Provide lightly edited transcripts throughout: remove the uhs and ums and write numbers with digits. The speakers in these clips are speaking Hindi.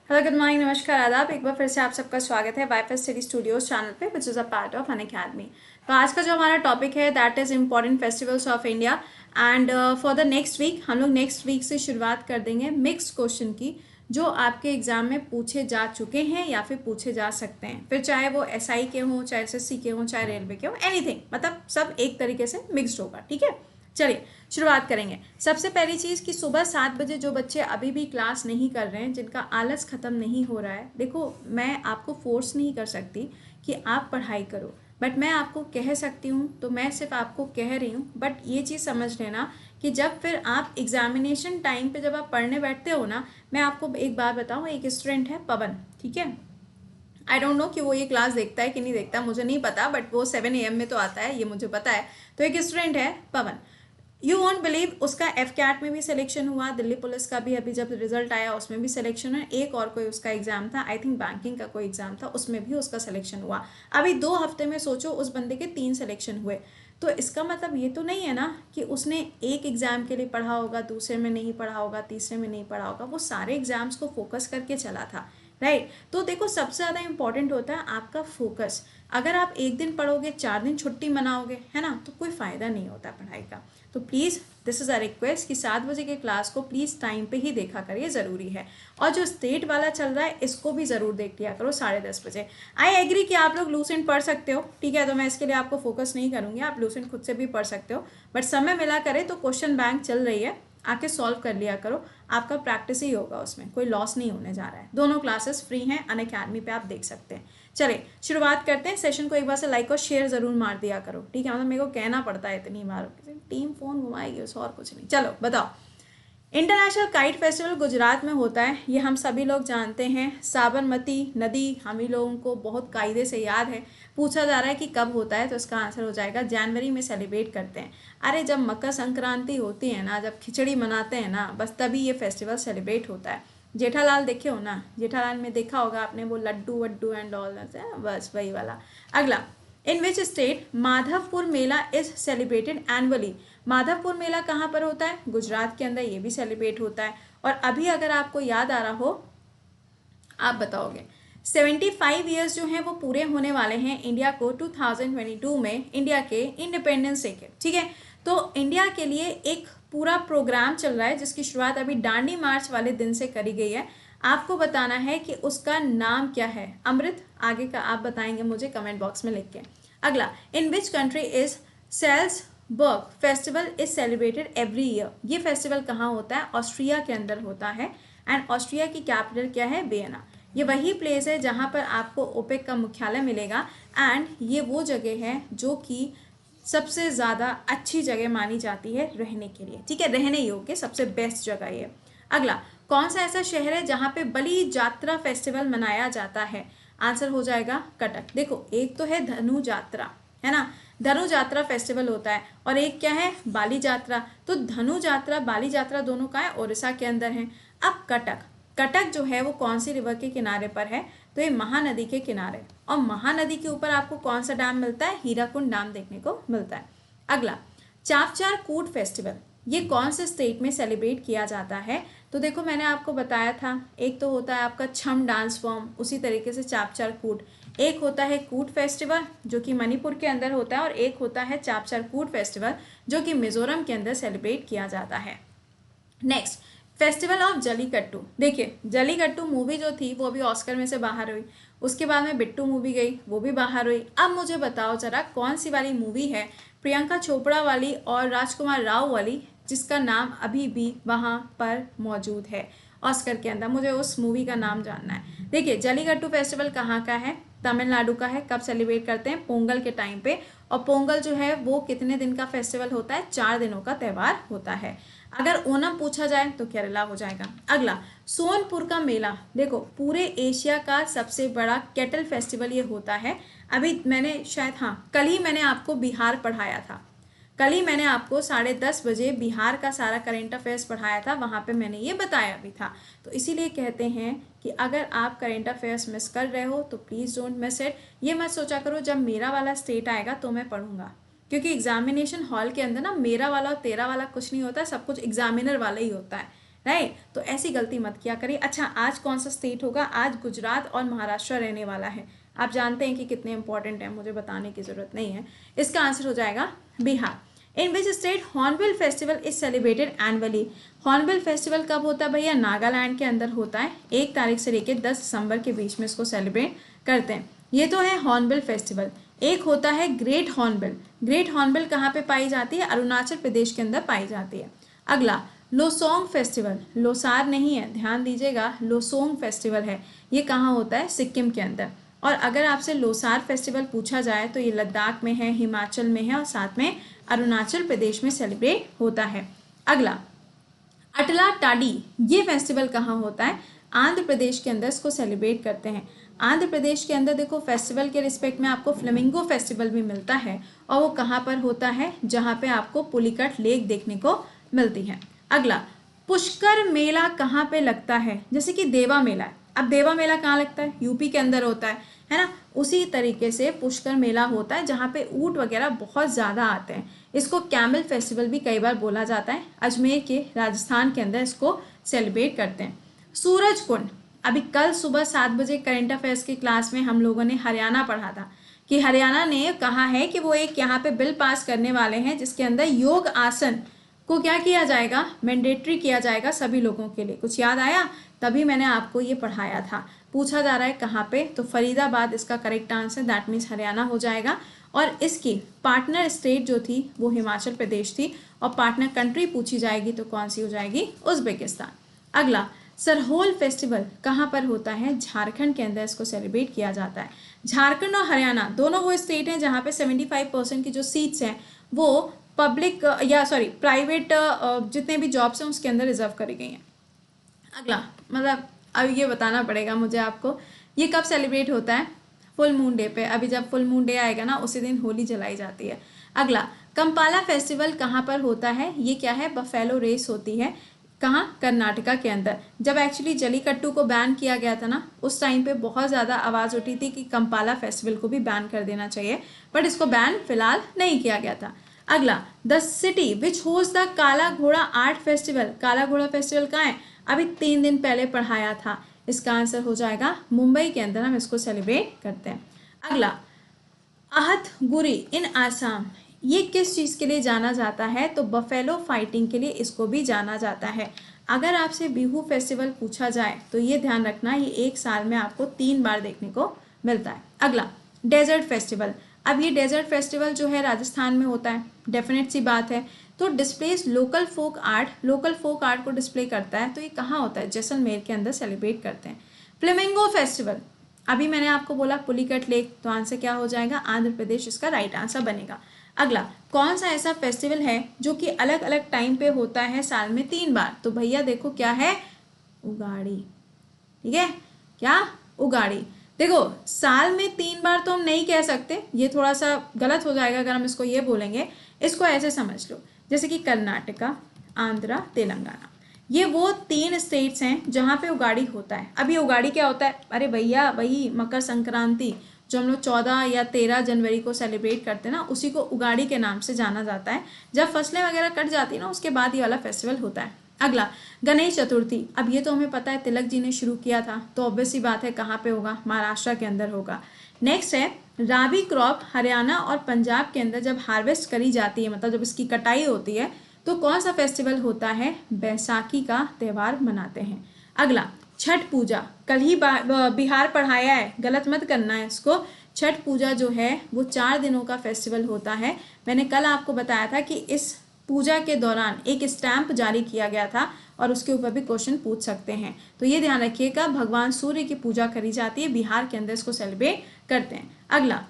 हेलो गुड मॉर्निंग नमस्कार आदाब। एक बार फिर से आप सबका स्वागत है वाईफाई स्टडी स्टूडियोज चैनल पे which is a part of Unacademy. तो आज का जो हमारा टॉपिक है that is important festivals of India and for the next week हम लोग नेक्स्ट वीक से शुरुआत कर देंगे मिक्स्ड क्वेश्चन की, जो आपके एग्जाम में पूछे जा चुके हैं या फिर पूछे जा सकते हैं, फिर चाहे वो एसआई के हों, चाहे एसएससी के हों, चाहे रेलवे के हों, एनीथिंग, मतलब सब एक तरीके से मिक्स्ड होगा। ठीक है, चलिए शुरुआत करेंगे। सबसे पहली चीज़ कि सुबह 7 बजे जो बच्चे अभी भी क्लास नहीं कर रहे हैं, जिनका आलस ख़त्म नहीं हो रहा है, देखो मैं आपको फोर्स नहीं कर सकती कि आप पढ़ाई करो, बट मैं आपको कह सकती हूँ, तो मैं सिर्फ आपको कह रही हूँ। बट ये चीज़ समझ लेना कि जब फिर आप एग्जामिनेशन टाइम पे जब आप पढ़ने बैठते हो ना, मैं आपको एक बात बताऊँ, एक स्टूडेंट है पवन, ठीक है, आई डोंट नो कि वो ये क्लास देखता है कि नहीं देखता, मुझे नहीं पता, बट वो 7 AM में तो आता है, ये मुझे पता है। तो एक स्टूडेंट है पवन, यू वॉन्ट बिलीव, उसका एफ कैट में भी सिलेक्शन हुआ, दिल्ली पुलिस का भी अभी जब रिजल्ट आया उसमें भी सिलेक्शन है, एक और कोई उसका एग्जाम था, आई थिंक बैंकिंग का कोई एग्जाम था, उसमें भी उसका सिलेक्शन हुआ। अभी 2 हफ्ते में सोचो उस बंदे के 3 सिलेक्शन हुए। तो इसका मतलब ये तो नहीं है ना कि उसने एक एग्जाम के लिए पढ़ा होगा, दूसरे में नहीं पढ़ा होगा, तीसरे में नहीं पढ़ा होगा, वो सारे एग्जाम्स को फोकस करके चला था, राइट। तो देखो सबसे ज़्यादा इंपॉर्टेंट होता है आपका फोकस। अगर आप एक दिन पढ़ोगे, 4 दिन छुट्टी मनाओगे, है ना, तो कोई फ़ायदा नहीं होता पढ़ाई का। तो please this is a request कि 7 बजे के क्लास को प्लीज़ टाइम पे ही देखा करिए, ज़रूरी है। और जो स्टेट वाला चल रहा है इसको भी ज़रूर देख लिया करो 10:30 बजे। आई एग्री कि आप लोग लूसेंट पढ़ सकते हो, ठीक है, तो मैं इसके लिए आपको फोकस नहीं करूँगी, आप लूसेंट खुद से भी पढ़ सकते हो, बट समय मिला करे तो क्वेश्चन बैंक चल रही है, आके सॉल्व कर लिया करो, आपका प्रैक्टिस ही होगा, उसमें कोई लॉस नहीं होने जा रहा है। दोनों क्लासेस फ्री हैं, अन अकेडमी पे आप देख सकते हैं। चलिए शुरुआत करते हैं। सेशन को एक बार से लाइक और शेयर ज़रूर मार दिया करो, ठीक है, मतलब मेरे को कहना पड़ता है इतनी बार, टीम फ़ोन घुमाएगी उस, और कुछ नहीं। चलो बताओ, इंटरनेशनल काइट फेस्टिवल गुजरात में होता है, ये हम सभी लोग जानते हैं। साबरमती नदी हम ही लोगों को बहुत कायदे से याद है। पूछा जा रहा है कि कब होता है, तो इसका आंसर हो जाएगा जनवरी में सेलिब्रेट करते हैं। अरे जब मकर संक्रांति होती है ना, जब खिचड़ी मनाते हैं ना, बस तभी ये फेस्टिवल सेलिब्रेट होता है। जेठालाल देखे हो ना, जेठालाल में देखा होगा आपने, वो लड्डू वड्डू एंड ऑल, बस वही वाला। अगला, in which state Madhavpur Mela is celebrated annually. Madhavpur Mela कहाँ पर होता है? गुजरात के अंदर, ये भी सेलिब्रेट होता है। और अभी अगर आपको याद आ रहा हो, आप बताओगे 75 ईयर्स जो हैं वो पूरे होने वाले हैं इंडिया को 2022 में, इंडिया के इंडिपेंडेंस डे के, ठीक है। तो इंडिया के लिए एक पूरा प्रोग्राम चल रहा है जिसकी शुरुआत अभी दांडी मार्च वाले दिन से करी गई है। आपको बताना है कि उसका नाम क्या है। अमृत, आगे का आप बताएंगे मुझे कमेंट बॉक्स में लिख के। अगला, in which country is Salzburg festival is celebrated every year. ये फेस्टिवल कहाँ होता है? ऑस्ट्रिया के अंदर होता है, एंड ऑस्ट्रिया की कैपिटल क्या है? वियना। ये वही प्लेस है जहाँ पर आपको ओपेक का मुख्यालय मिलेगा, एंड ये वो जगह है जो कि सबसे ज़्यादा अच्छी जगह मानी जाती है रहने के लिए, ठीक है, रहने योग्य सबसे बेस्ट जगह ये। अगला, कौन सा ऐसा शहर है जहाँ पे बलि जात्रा फेस्टिवल मनाया जाता है? आंसर हो जाएगा कटक। देखो एक तो है धनु जात्रा, है ना, धनु जात्रा फेस्टिवल होता है, और एक क्या है? बाली जात्रा। तो धनु जात्रा बाली जात्रा दोनों का है, उड़ीसा के अंदर है। अब कटक, कटक जो है वो कौन सी रिवर के किनारे पर है? तो ये महानदी के किनारे, और महानदी के ऊपर आपको कौन सा डैम मिलता है? हीराकुंड डैम देखने को मिलता है। अगला, चापचार कूट फेस्टिवल, ये कौन से स्टेट में सेलिब्रेट किया जाता है? तो देखो मैंने आपको बताया था, एक तो होता है आपका छम डांस फॉर्म, उसी तरीके से चापचार कूट। एक होता है कूट फेस्टिवल जो कि मणिपुर के अंदर होता है, और एक होता है चापचार कूट फेस्टिवल जो कि मिजोरम के अंदर सेलिब्रेट किया जाता है। Next, festival of Jallikattu. देखिए जलीकट्टू मूवी जो थी वो अभी ऑस्कर में से बाहर हुई, उसके बाद में बिट्टू मूवी गई, वो भी बाहर हुई। अब मुझे बताओ जरा कौन सी वाली मूवी है प्रियंका चोपड़ा वाली और राजकुमार राव वाली जिसका नाम अभी भी वहाँ पर मौजूद है ऑस्कर के अंदर? मुझे उस मूवी का नाम जानना है। देखिए जलीकट्टू फेस्टिवल कहाँ का है? तमिलनाडु का है। कब सेलिब्रेट करते हैं? पोंगल के टाइम पे। और पोंगल जो है वो कितने दिन का फेस्टिवल होता है? 4 दिनों का त्यौहार होता है। अगर ओणम पूछा जाए तो केरला हो जाएगा। अगला, सोनपुर का मेला। देखो पूरे एशिया का सबसे बड़ा केटल फेस्टिवल ये होता है। अभी मैंने शायद, हाँ, कल ही मैंने आपको बिहार पढ़ाया था, कल ही मैंने आपको 10:30 बजे बिहार का सारा करेंट अफेयर्स पढ़ाया था, वहाँ पे मैंने ये बताया भी था। तो इसीलिए कहते हैं कि अगर आप करेंट अफेयर्स मिस कर रहे हो तो प्लीज़ डोंट मिस इट। ये मत सोचा करो जब मेरा वाला स्टेट आएगा तो मैं पढ़ूंगा, क्योंकि एग्जामिनेशन हॉल के अंदर ना मेरा वाला और तेरा वाला कुछ नहीं होता है, सब कुछ एग्जामिनर वाला ही होता है, राइट। तो ऐसी गलती मत किया करिए। अच्छा, आज कौन सा स्टेट होगा? आज गुजरात और महाराष्ट्र रहने वाला है। आप जानते हैं कि कितने इंपॉर्टेंट हैं, मुझे बताने की ज़रूरत नहीं है। इसका आंसर हो जाएगा Bihar. In which state Hornbill festival is celebrated annually? Hornbill festival कब होता है भैया? नागालैंड के अंदर होता है। 1 तारीख से लेकर 10 दिसंबर के बीच में इसको सेलिब्रेट करते हैं। ये तो है हॉर्नबिल फेस्टिवल। एक होता है ग्रेट हॉर्नबिल। ग्रेट हॉर्नबिल कहाँ पे पाई जाती है? अरुणाचल प्रदेश के अंदर पाई जाती है। अगला लोसोंग फेस्टिवल, लोसार नहीं है, ध्यान दीजिएगा, लोसोंग फेस्टिवल है। ये कहाँ होता है? सिक्किम के अंदर। और अगर आपसे लोसार फेस्टिवल पूछा जाए तो ये लद्दाख में है, हिमाचल में है और साथ में अरुणाचल प्रदेश में सेलिब्रेट होता है। अगला अटला टाडी, ये फेस्टिवल कहाँ होता है? आंध्र प्रदेश के अंदर इसको सेलिब्रेट करते हैं। आंध्र प्रदेश के अंदर देखो फेस्टिवल के रिस्पेक्ट में आपको फ्लेमिंगो फेस्टिवल भी मिलता है और वो कहाँ पर होता है? जहाँ पे आपको पुलिकट लेक देखने को मिलती है। अगला पुष्कर मेला कहाँ पे लगता है? जैसे कि देवा मेला है। अब देवा मेला कहाँ लगता है? यूपी के अंदर होता है ना। उसी तरीके से पुष्कर मेला होता है जहाँ पे ऊंट वगैरह बहुत ज़्यादा आते हैं। इसको कैमल फेस्टिवल भी कई बार बोला जाता है। अजमेर के राजस्थान के अंदर इसको सेलिब्रेट करते हैं। सूरज कुंड, अभी कल सुबह 7 बजे करंट अफेयर्स की क्लास में हम लोगों ने हरियाणा पढ़ा था कि हरियाणा ने कहा है कि वो एक यहाँ पे बिल पास करने वाले हैं जिसके अंदर योग आसन को क्या किया जाएगा? मैंडेटरी किया जाएगा सभी लोगों के लिए। कुछ याद आया? तभी मैंने आपको ये पढ़ाया था। पूछा जा रहा है कहाँ पे? तो फरीदाबाद इसका correct answer, that means Haryana हो जाएगा। और इसकी पार्टनर स्टेट जो थी वो हिमाचल प्रदेश थी और पार्टनर कंट्री पूछी जाएगी तो कौन सी हो जाएगी? उज्बेकिस्तान। अगला सरहोल फेस्टिवल कहाँ पर होता है? झारखंड के अंदर इसको सेलिब्रेट किया जाता है। झारखंड और हरियाणा दोनों वो स्टेट हैं जहाँ पे 75% की जो सीट्स हैं वो पब्लिक या सॉरी प्राइवेट जितने भी जॉब्स हैं उसके अंदर रिजर्व करी गई हैं। अगला मतलब अब ये बताना पड़ेगा मुझे आपको, ये कब सेलिब्रेट होता है? फुल मून डे पे। अभी जब फुल मून डे आएगा ना उसी दिन होली जलाई जाती है। अगला कंपाला फेस्टिवल कहाँ पर होता है? ये क्या है? बफेलो रेस होती है। कहाँ? कर्नाटका के अंदर। जब एक्चुअली जलीकट्टू को बैन किया गया था ना उस टाइम पे बहुत ज़्यादा आवाज़ उठी थी कि कंपाला फेस्टिवल को भी बैन कर देना चाहिए, बट इसको बैन फिलहाल नहीं किया गया था। अगला the city which host the काला घोड़ा आर्ट फेस्टिवल, काला घोड़ा फेस्टिवल कहाँ है? अभी 3 दिन पहले पढ़ाया था। इसका आंसर हो जाएगा मुंबई के अंदर हम इसको सेलिब्रेट करते हैं। अगला आहत गुरी इन आसाम, ये किस चीज़ के लिए जाना जाता है? तो बफेलो फाइटिंग के लिए इसको भी जाना जाता है। अगर आपसे बिहू फेस्टिवल पूछा जाए तो ये ध्यान रखना, ये 1 साल में आपको 3 बार देखने को मिलता है। अगला डेजर्ट फेस्टिवल, अब ये डेजर्ट फेस्टिवल जो है राजस्थान में होता है, डेफिनेट सी बात है। तो displays local folk art, local folk art को डिस्प्ले करता है, तो ये कहाँ होता है? जैसलमेर के अंदर सेलिब्रेट करते हैं। फ्लेमिंगो फेस्टिवल, अभी मैंने आपको बोला पुलिकट लेक, तो आंसर क्या हो जाएगा? आंध्र प्रदेश इसका राइट आंसर बनेगा। अगला कौन सा ऐसा फेस्टिवल है जो कि अलग अलग टाइम पे होता है साल में 3 बार? तो भैया देखो क्या है? उगाड़ी। ठीक है, क्या? उगाड़ी। देखो साल में 3 बार तो हम नहीं कह सकते, ये थोड़ा सा गलत हो जाएगा अगर हम इसको ये बोलेंगे। इसको ऐसे समझ लो जैसे कि कर्नाटका, आंध्रा, तेलंगाना, ये वो 3 स्टेट्स हैं जहाँ पे उगाड़ी होता है। अब ये उगाड़ी क्या होता है? अरे भैया वही मकर संक्रांति जो हम लोग 14 या 13 जनवरी को सेलिब्रेट करते हैं ना, उसी को उगाड़ी के नाम से जाना जाता है। जब फसलें वगैरह कट जाती है ना उसके बाद ये वाला फेस्टिवल होता है। अगला गणेश चतुर्थी, अब ये तो हमें पता है तिलक जी ने शुरू किया था, तो ऑब्वियस ही बात है कहाँ पे होगा? महाराष्ट्र के अंदर होगा। नेक्स्ट है राबी क्रॉप, हरियाणा और पंजाब के अंदर जब हार्वेस्ट करी जाती है, मतलब जब इसकी कटाई होती है, तो कौन सा फेस्टिवल होता है? बैसाखी का त्यौहार मनाते हैं। अगला छठ पूजा, कल ही बिहार पढ़ाया है, गलत मत करना है इसको। छठ पूजा जो है वो 4 दिनों का फेस्टिवल होता है। मैंने कल आपको बताया था कि इस पूजा के दौरान एक स्टैंप जारी किया गया था और उसके ऊपर भी क्वेश्चन पूछ सकते हैं, तो ये ध्यान रखिएगा। भगवान सूर्य की पूजा करी जाती है, बिहार के अंदर इसको सेलिब्रेट करते हैं। अगला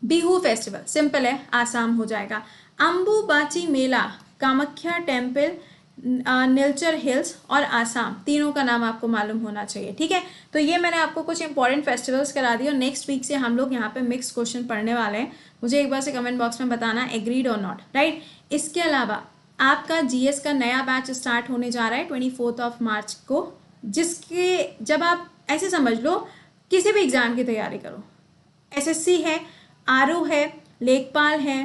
बिहू फेस्टिवल, सिंपल है, आसाम हो जाएगा। अम्बुबाची मेला, कामाख्या टेम्पल, नीलचर हिल्स और आसाम, तीनों का नाम आपको मालूम होना चाहिए। ठीक है, तो ये मैंने आपको कुछ इंपॉर्टेंट फेस्टिवल्स करा दिए और नेक्स्ट वीक से हम लोग यहाँ पे मिक्स क्वेश्चन पढ़ने वाले हैं। मुझे एक बार से कमेंट बॉक्स में बताना एग्रीड और नॉट, राइट। इसके अलावा आपका जीएस का नया बैच स्टार्ट होने जा रहा है 24 मार्च को, जिसके जब आप ऐसे समझ लो किसी भी एग्जाम की तैयारी करो, एसएससी है, आरओ है, लेखपाल है,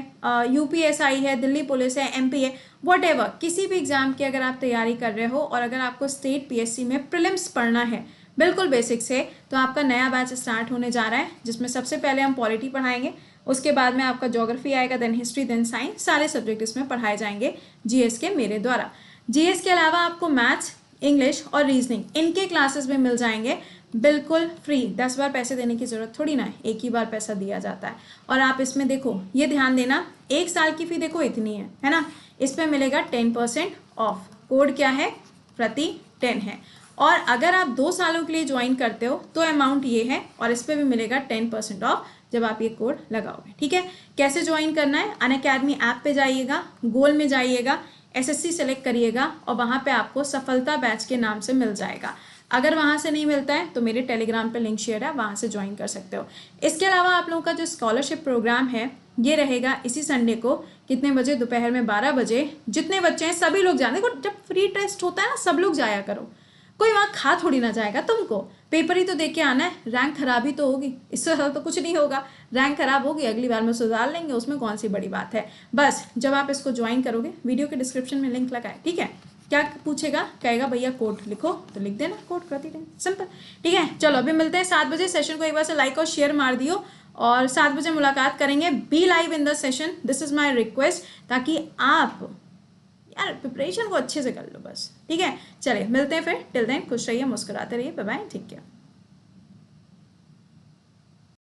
यूपीएसआई है, दिल्ली पुलिस है, एमपी है, वॉटेवर, किसी भी एग्जाम की अगर आप तैयारी कर रहे हो और अगर आपको स्टेट पीएससी में प्रीलिम्स पढ़ना है बिल्कुल बेसिक से, तो आपका नया बैच स्टार्ट होने जा रहा है, जिसमें सबसे पहले हम पॉलिटी पढ़ाएंगे, उसके बाद में आपका ज्योग्राफी आएगा, देन हिस्ट्री, देन साइंस, सारे सब्जेक्ट इसमें पढ़ाए जाएंगे जीएस के मेरे द्वारा। जीएस के अलावा आपको मैथ्स, इंग्लिश और रीजनिंग, इनके क्लासेस भी मिल जाएंगे बिल्कुल फ्री। 10 बार पैसे देने की जरूरत थोड़ी ना है, एक ही बार पैसा दिया जाता है। और आप इसमें देखो, ये ध्यान देना, 1 साल की फी देखो इतनी है ना, इस पर मिलेगा 10% ऑफ। कोड क्या है? प्रति 10 है। और अगर आप 2 सालों के लिए ज्वाइन करते हो तो अमाउंट ये है, और इस पर भी मिलेगा 10% ऑफ जब आप ये कोड लगाओगे। ठीक है, कैसे ज्वाइन करना है? अनअकैडमी ऐप पे जाइएगा, गोल में जाइएगा, एसएससी सेलेक्ट करिएगा और वहाँ पे आपको सफलता बैच के नाम से मिल जाएगा। अगर वहाँ से नहीं मिलता है तो मेरे टेलीग्राम पे लिंक शेयर है, वहाँ से ज्वाइन कर सकते हो। इसके अलावा आप लोगों का जो स्कॉलरशिप प्रोग्राम है ये रहेगा इसी संडे को, कितने बजे? दोपहर में 12 बजे। जितने बच्चे हैं सभी लोग जाने, देखो जब फ्री टेस्ट होता है ना, सब लोग जाया करो, कोई वहाँ खा थोड़ी ना जाएगा तुमको, पेपर ही तो दे के आना है, रैंक खराब ही तो होगी, इससे ज़्यादा तो कुछ नहीं होगा। रैंक खराब होगी, अगली बार में सुधार लेंगे, उसमें कौन सी बड़ी बात है। बस जब आप इसको ज्वाइन करोगे, वीडियो के डिस्क्रिप्शन में लिंक लगा है, ठीक है। क्या पूछेगा? कहेगा भैया कोड लिखो, तो लिख देना कोड प्रति 10, सिंपल। ठीक है, चलो अभी मिलते हैं 7 बजे। सेशन को एक बार से लाइक और शेयर मार दियो, और 7 बजे मुलाकात करेंगे। Be live in the session, this is my request, ताकि आप यार प्रिपरेशन को अच्छे से कर लो बस। ठीक है, चलिए मिलते हैं फिर। टिल देन खुश रहिए, मुस्कुराते रहिए, बाय बाय, ठीक है।